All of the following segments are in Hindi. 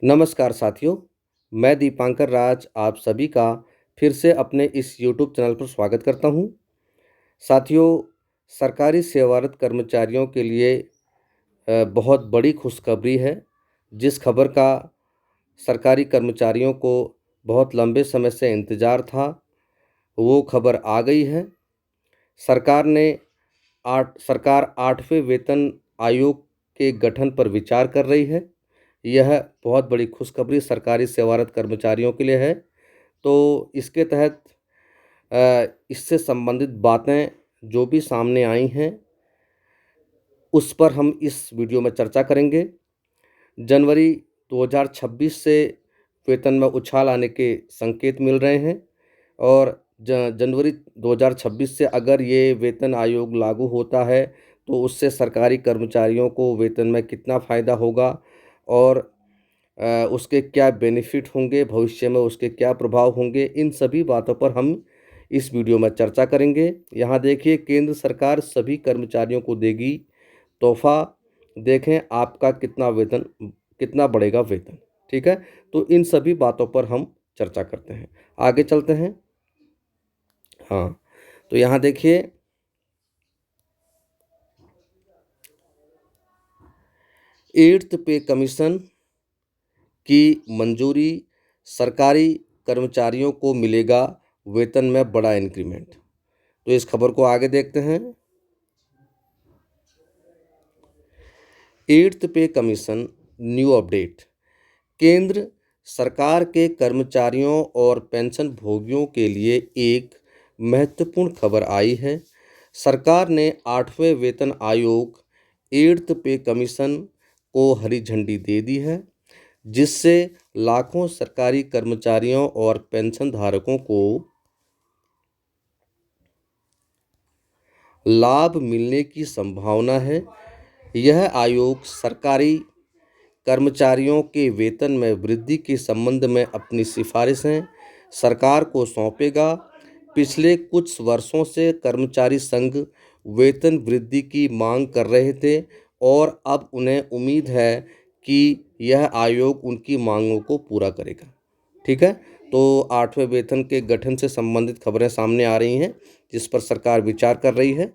नमस्कार साथियों, मैं दीपांकर राज आप सभी का फिर से अपने इस यूट्यूब चैनल पर स्वागत करता हूं। साथियों, सरकारी सेवारत कर्मचारियों के लिए बहुत बड़ी खुशखबरी है, जिस खबर का सरकारी कर्मचारियों को बहुत लंबे समय से इंतज़ार था, वो खबर आ गई है। सरकार ने सरकार 8वें वेतन आयोग के गठन पर विचार कर रही है। यह बहुत बड़ी खुशखबरी सरकारी सेवारत कर्मचारियों के लिए है। तो इसके तहत इससे संबंधित बातें जो भी सामने आई हैं, उस पर हम इस वीडियो में चर्चा करेंगे। जनवरी 2026 से वेतन में उछाल आने के संकेत मिल रहे हैं और जनवरी 2026 से अगर ये वेतन आयोग लागू होता है, तो उससे सरकारी कर्मचारियों को वेतन में कितना फ़ायदा होगा और उसके क्या बेनिफिट होंगे, भविष्य में उसके क्या प्रभाव होंगे, इन सभी बातों पर हम इस वीडियो में चर्चा करेंगे। यहाँ देखिए, केंद्र सरकार सभी कर्मचारियों को देगी तोहफ़ा, देखें आपका कितना बढ़ेगा वेतन, ठीक है? तो इन सभी बातों पर हम चर्चा करते हैं। आगे चलते हैं। हाँ, तो यहाँ देखिए, 8th पे कमीशन की मंजूरी, सरकारी कर्मचारियों को मिलेगा वेतन में बड़ा इंक्रीमेंट। तो इस खबर को आगे देखते हैं। 8th पे कमीशन न्यू अपडेट। केंद्र सरकार के कर्मचारियों और पेंशन भोगियों के लिए एक महत्वपूर्ण खबर आई है। सरकार ने 8वें वेतन आयोग 8th पे कमीशन को हरी झंडी दे दी है, जिससे लाखों सरकारी कर्मचारियों और पेंशन धारकों को लाभ मिलने की संभावना है। यह आयोग सरकारी कर्मचारियों के वेतन में वृद्धि के संबंध में अपनी सिफारिशें सरकार को सौंपेगा। पिछले कुछ वर्षों से कर्मचारी संघ वेतन वृद्धि की मांग कर रहे थे और अब उन्हें उम्मीद है कि यह आयोग उनकी मांगों को पूरा करेगा, ठीक है? तो 8वें वेतन के गठन से संबंधित खबरें सामने आ रही हैं, जिस पर सरकार विचार कर रही है।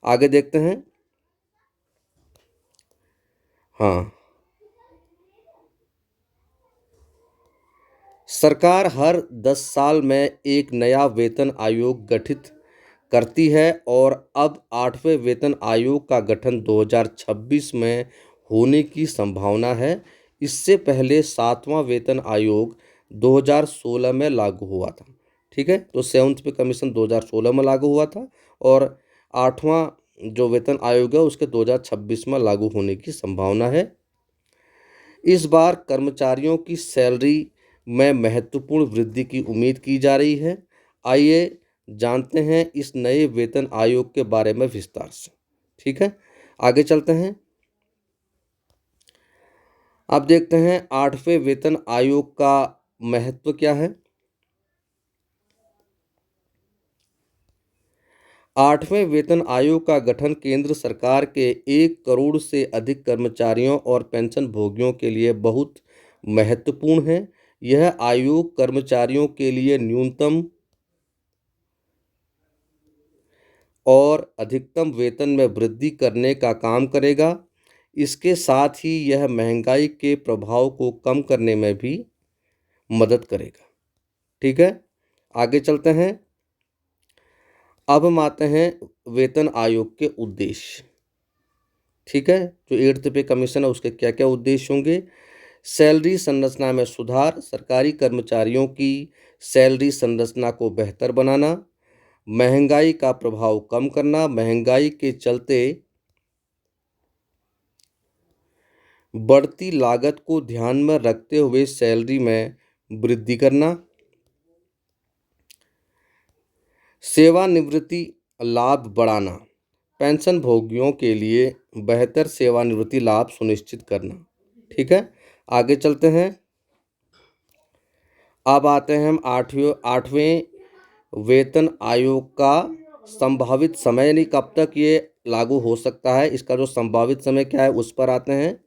आगे देखते हैं। हाँ, सरकार हर 10 साल में एक नया वेतन आयोग गठित करती है और अब 8वें वेतन आयोग का गठन 2026 में होने की संभावना है। इससे पहले 7वां वेतन आयोग 2016 में लागू हुआ था, ठीक है? तो 7th पे कमीशन 2016 में लागू हुआ था और 8वां जो वेतन आयोग है उसके 2026 में लागू होने की संभावना है। इस बार कर्मचारियों की सैलरी में महत्वपूर्ण वृद्धि की उम्मीद की जा रही है। आइए जानते हैं इस नए वेतन आयोग के बारे में विस्तार से, ठीक है? आगे चलते हैं। अब देखते हैं 8वें वेतन आयोग का महत्व क्या है। 8वें वेतन आयोग का गठन केंद्र सरकार के 1 करोड़ से अधिक कर्मचारियों और पेंशन भोगियों के लिए बहुत महत्वपूर्ण है। यह आयोग कर्मचारियों के लिए न्यूनतम और अधिकतम वेतन में वृद्धि करने का काम करेगा। इसके साथ ही यह महंगाई के प्रभाव को कम करने में भी मदद करेगा, ठीक है? आगे चलते हैं। अब हम आते हैं वेतन आयोग के उद्देश्य, ठीक है? जो 8th पे कमीशन है उसके क्या क्या उद्देश्य होंगे। सैलरी संरचना में सुधार, सरकारी कर्मचारियों की सैलरी संरचना को बेहतर बनाना, महंगाई का प्रभाव कम करना, महंगाई के चलते बढ़ती लागत को ध्यान में रखते हुए सैलरी में वृद्धि करना, सेवानिवृत्ति लाभ बढ़ाना, पेंशन भोगियों के लिए बेहतर सेवानिवृत्ति लाभ सुनिश्चित करना, ठीक है? आगे चलते हैं। अब आते हैं हम 8वें वेतन आयोग का संभावित समय, यानी कब तक ये लागू हो सकता है, इसका जो संभावित समय क्या है उस पर आते हैं।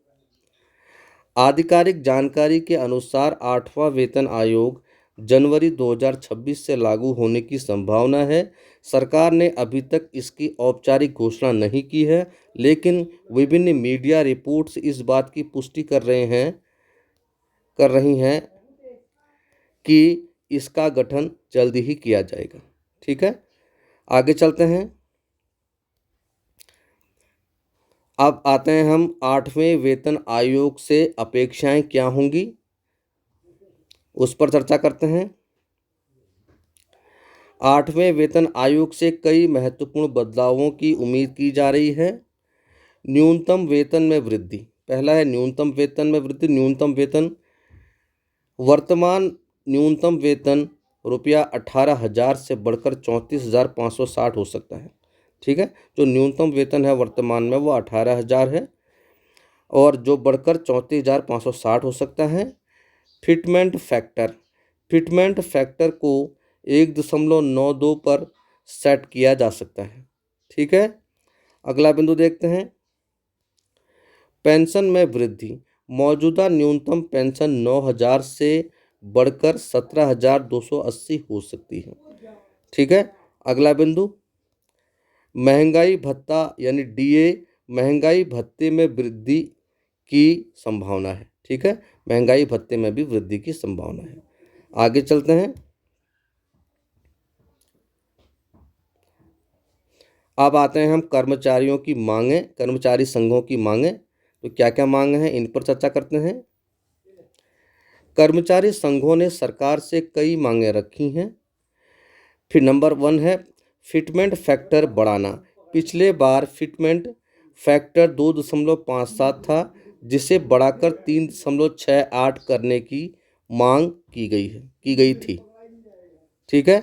आधिकारिक जानकारी के अनुसार 8वां वेतन आयोग जनवरी 2026 से लागू होने की संभावना है। सरकार ने अभी तक इसकी औपचारिक घोषणा नहीं की है, लेकिन विभिन्न मीडिया रिपोर्ट्स इस बात की पुष्टि कर रही हैं कि इसका गठन जल्दी ही किया जाएगा। ठीक है, आगे चलते हैं। अब आते हैं हम 8वें वेतन आयोग से अपेक्षाएं क्या होंगी, उस पर चर्चा करते हैं। 8वें वेतन आयोग से कई महत्वपूर्ण बदलावों की उम्मीद की जा रही है। न्यूनतम वेतन में वृद्धि, पहला है न्यूनतम वेतन में वृद्धि। न्यूनतम वेतन, वर्तमान न्यूनतम वेतन ₹18,000 से बढ़कर 34,560 हो सकता है। ठीक है, जो न्यूनतम वेतन है वर्तमान में वो 18,000 है और जो बढ़कर 34,560 हो सकता है। फिटमेंट फैक्टर, फिटमेंट फैक्टर को 1.92 पर सेट किया जा सकता है। ठीक है, अगला बिंदु देखते हैं। पेंशन में वृद्धि, मौजूदा न्यूनतम पेंशन 9,000 से बढ़कर 17,280 हो सकती है। ठीक है, अगला बिंदु, महंगाई भत्ता यानी डीए, महंगाई भत्ते में वृद्धि की संभावना है। ठीक है, महंगाई भत्ते में भी वृद्धि की संभावना है। आगे चलते हैं। अब आते हैं हम कर्मचारियों की मांगे, कर्मचारी संघों की मांगे। तो क्या क्या मांग हैं, इन पर चर्चा करते हैं। कर्मचारी संघों ने सरकार से कई मांगे रखी हैं। फिर नंबर 1 है फिटमेंट फैक्टर बढ़ाना। पिछले बार फिटमेंट फैक्टर 2.57 था, जिसे बढ़ाकर 3.68 करने की मांग की गई थी। ठीक है,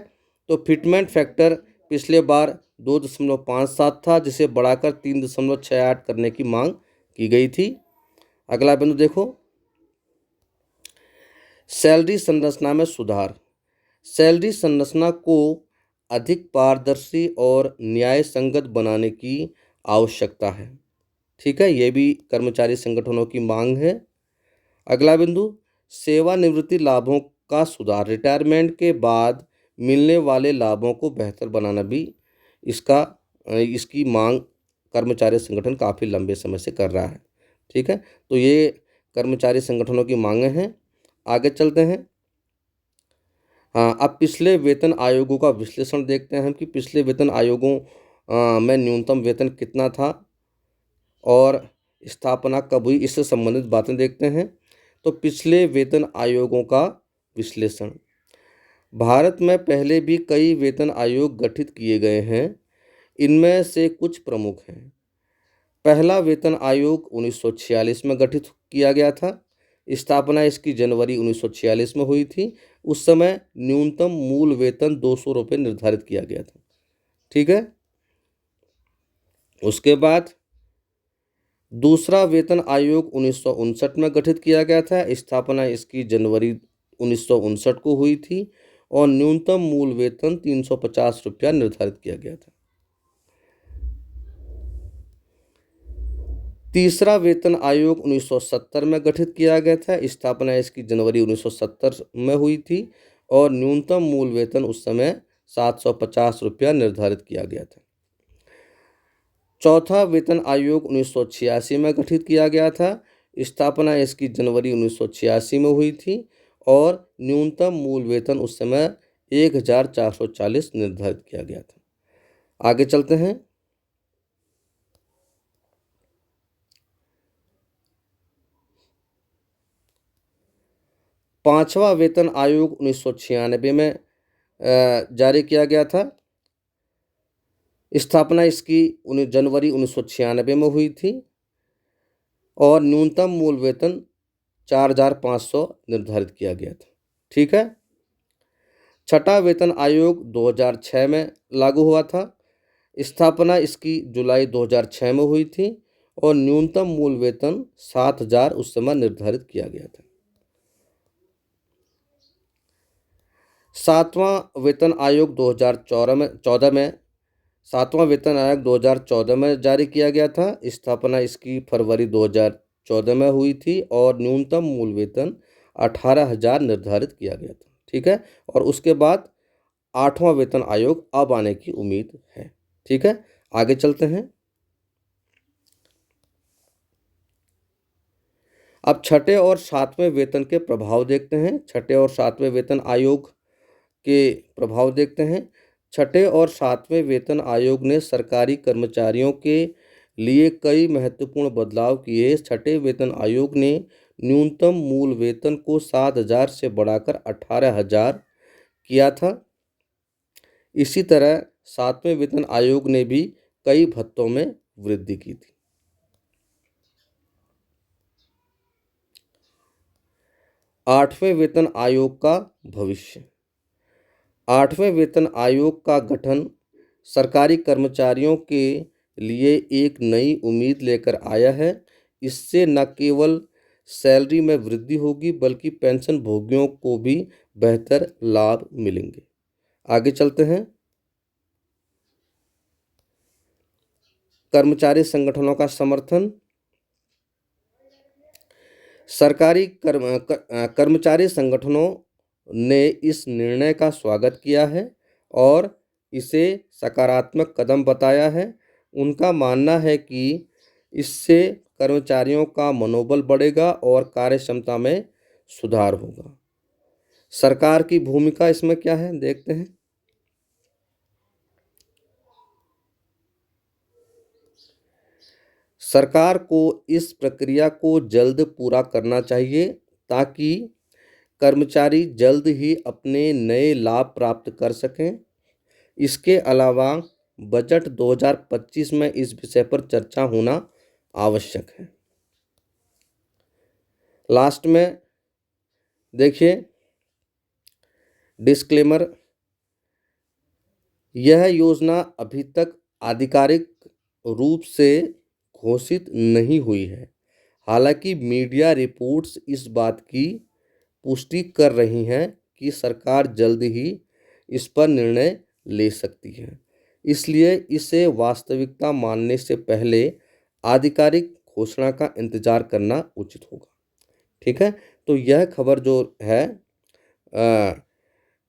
तो फिटमेंट फैक्टर पिछले बार 2.57 था, जिसे बढ़ाकर 3.68 करने की मांग की गई थी। अगला बिंदु देखो, सैलरी संरचना में सुधार। सैलरी संरचना को अधिक पारदर्शी और न्याय संगत बनाने की आवश्यकता है। ठीक है, ये भी कर्मचारी संगठनों की मांग है। अगला बिंदु, सेवानिवृत्ति लाभों का सुधार। रिटायरमेंट के बाद मिलने वाले लाभों को बेहतर बनाना भी इसकी मांग कर्मचारी संगठन काफ़ी लंबे समय से कर रहा है। ठीक है, तो ये कर्मचारी संगठनों की मांगें हैं। आगे चलते हैं। हाँ, अब पिछले वेतन आयोगों का विश्लेषण देखते हैं हम कि पिछले वेतन आयोगों में न्यूनतम वेतन कितना था और स्थापना कब हुई, इससे संबंधित बातें देखते हैं। तो पिछले वेतन आयोगों का विश्लेषण। भारत में पहले भी कई वेतन आयोग गठित किए गए हैं। इनमें से कुछ प्रमुख हैं। पहला वेतन आयोग 1946 में गठित किया गया था। स्थापना इसकी जनवरी 1946 में हुई थी। उस समय न्यूनतम मूल वेतन 200 रुपये निर्धारित किया गया था। ठीक है, उसके बाद दूसरा वेतन आयोग 1959 में गठित किया गया था। स्थापना इसकी जनवरी 1959 को हुई थी और न्यूनतम मूल वेतन 350 रुपया निर्धारित किया गया था। तीसरा वेतन आयोग 1970 में गठित किया गया था। स्थापना इसकी जनवरी 1970 में हुई थी और न्यूनतम मूल वेतन उस समय 750 रुपया निर्धारित किया गया था। चौथा वेतन आयोग 1986 में गठित किया गया था। स्थापना इसकी जनवरी 1986 में हुई थी और न्यूनतम मूल वेतन उस समय 1,440 निर्धारित किया गया था। आगे चलते हैं। पांचवा वेतन आयोग 1996 में जारी किया गया था। स्थापना इसकी जनवरी 1996 में हुई थी और न्यूनतम मूल वेतन 4,500 निर्धारित किया गया था। ठीक है, छठा वेतन आयोग 2006 में लागू हुआ था। स्थापना इसकी जुलाई 2006 में हुई थी और न्यूनतम मूल वेतन 7,000 उस समय निर्धारित किया गया था। सातवां वेतन आयोग 2014 में सातवां वेतन आयोग 2014 में जारी किया गया था। स्थापना इसकी फरवरी 2014 2014 में हुई थी और न्यूनतम मूल वेतन 18,000 निर्धारित किया गया था। ठीक है, और उसके बाद 8वां वेतन आयोग अब आने की उम्मीद है। ठीक है, आगे चलते हैं। अब छठे और सातवें वेतन के प्रभाव देखते हैं। छठे और सातवें वेतन आयोग के प्रभाव देखते हैं। छठे और सातवें वेतन आयोग ने सरकारी कर्मचारियों के लिए कई महत्वपूर्ण बदलाव किए। छठे वेतन आयोग ने न्यूनतम मूल वेतन को 7,000 से बढ़ाकर 18,000 किया था। इसी तरह सातवें वेतन आयोग ने भी कई भत्तों में वृद्धि की थी। आठवें वेतन आयोग का भविष्य। आठवें वेतन आयोग का गठन सरकारी कर्मचारियों के लिए एक नई उम्मीद लेकर आया है। इससे न केवल सैलरी में वृद्धि होगी बल्कि पेंशन भोगियों को भी बेहतर लाभ मिलेंगे। आगे चलते हैं। कर्मचारी संगठनों का समर्थन। सरकारी कर्मचारी संगठनों ने इस निर्णय का स्वागत किया है और इसे सकारात्मक कदम बताया है। उनका मानना है कि इससे कर्मचारियों का मनोबल बढ़ेगा और कार्यक्षमता में सुधार होगा। सरकार की भूमिका इसमें क्या है, देखते हैं। सरकार को इस प्रक्रिया को जल्द पूरा करना चाहिए ताकि कर्मचारी जल्द ही अपने नए लाभ प्राप्त कर सकें। इसके अलावा बजट 2025 में इस विषय पर चर्चा होना आवश्यक है। लास्ट में देखिए डिस्क्लेमर, यह योजना अभी तक आधिकारिक रूप से घोषित नहीं हुई है। हालांकि मीडिया रिपोर्ट्स इस बात की पुष्टि कर रही हैं कि सरकार जल्द ही इस पर निर्णय ले सकती है। इसलिए इसे वास्तविकता मानने से पहले आधिकारिक घोषणा का इंतजार करना उचित होगा। ठीक है, तो यह खबर जो है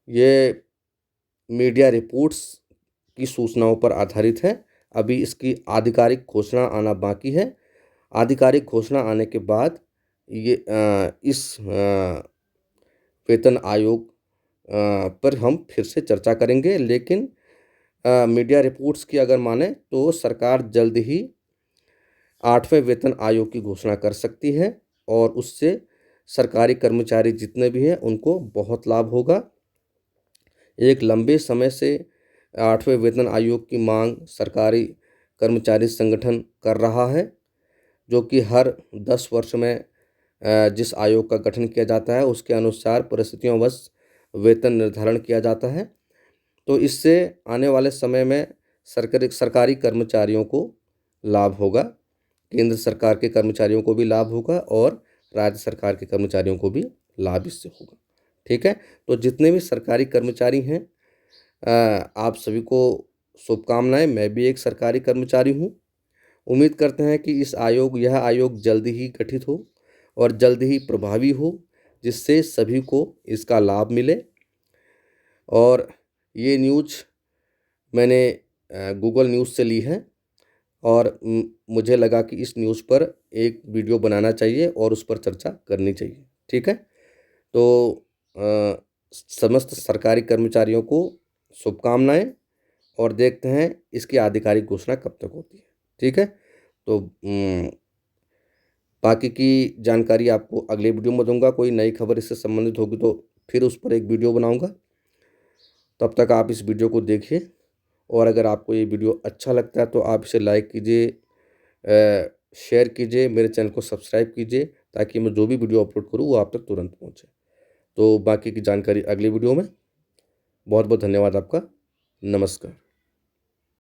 ये मीडिया रिपोर्ट्स की सूचनाओं पर आधारित है। अभी इसकी आधिकारिक घोषणा आना बाकी है। आधिकारिक घोषणा आने के बाद ये इस वेतन आयोग पर हम फिर से चर्चा करेंगे। लेकिन मीडिया रिपोर्ट्स की अगर माने तो सरकार जल्द ही 8वें वेतन आयोग की घोषणा कर सकती है और उससे सरकारी कर्मचारी जितने भी हैं उनको बहुत लाभ होगा। एक लंबे समय से 8वें वेतन आयोग की मांग सरकारी कर्मचारी संगठन कर रहा है, जो कि हर 10 वर्ष में जिस आयोग का गठन किया जाता है उसके अनुसार परिस्थितियों वश वेतन निर्धारण किया जाता है। तो इससे आने वाले समय में सरकारी कर्मचारियों को लाभ होगा, केंद्र सरकार के कर्मचारियों को भी लाभ होगा और राज्य सरकार के कर्मचारियों को भी लाभ इससे होगा। ठीक है, तो जितने भी सरकारी कर्मचारी हैं आप सभी को शुभकामनाएं। मैं भी एक सरकारी कर्मचारी हूँ। उम्मीद करते हैं कि यह आयोग जल्द ही गठित हो और जल्द ही प्रभावी हो, जिससे सभी को इसका लाभ मिले। और ये न्यूज़ मैंने गूगल न्यूज़ से ली है और मुझे लगा कि इस न्यूज़ पर एक वीडियो बनाना चाहिए और उस पर चर्चा करनी चाहिए। ठीक है, तो समस्त सरकारी कर्मचारियों को शुभकामनाएं और देखते हैं इसकी आधिकारिक घोषणा कब तक होती है। ठीक है, तो बाकी की जानकारी आपको अगले वीडियो में दूंगा। कोई नई खबर इससे संबंधित होगी तो फिर उस पर एक वीडियो बनाऊंगा। तब तक आप इस वीडियो को देखिए और अगर आपको ये वीडियो अच्छा लगता है तो आप इसे लाइक कीजिए, शेयर कीजिए, मेरे चैनल को सब्सक्राइब कीजिए ताकि मैं जो भी वीडियो अपलोड करूँ वो आप तक तुरंत पहुँचे। तो बाकी की जानकारी अगली वीडियो में। बहुत बहुत धन्यवाद आपका। नमस्कार।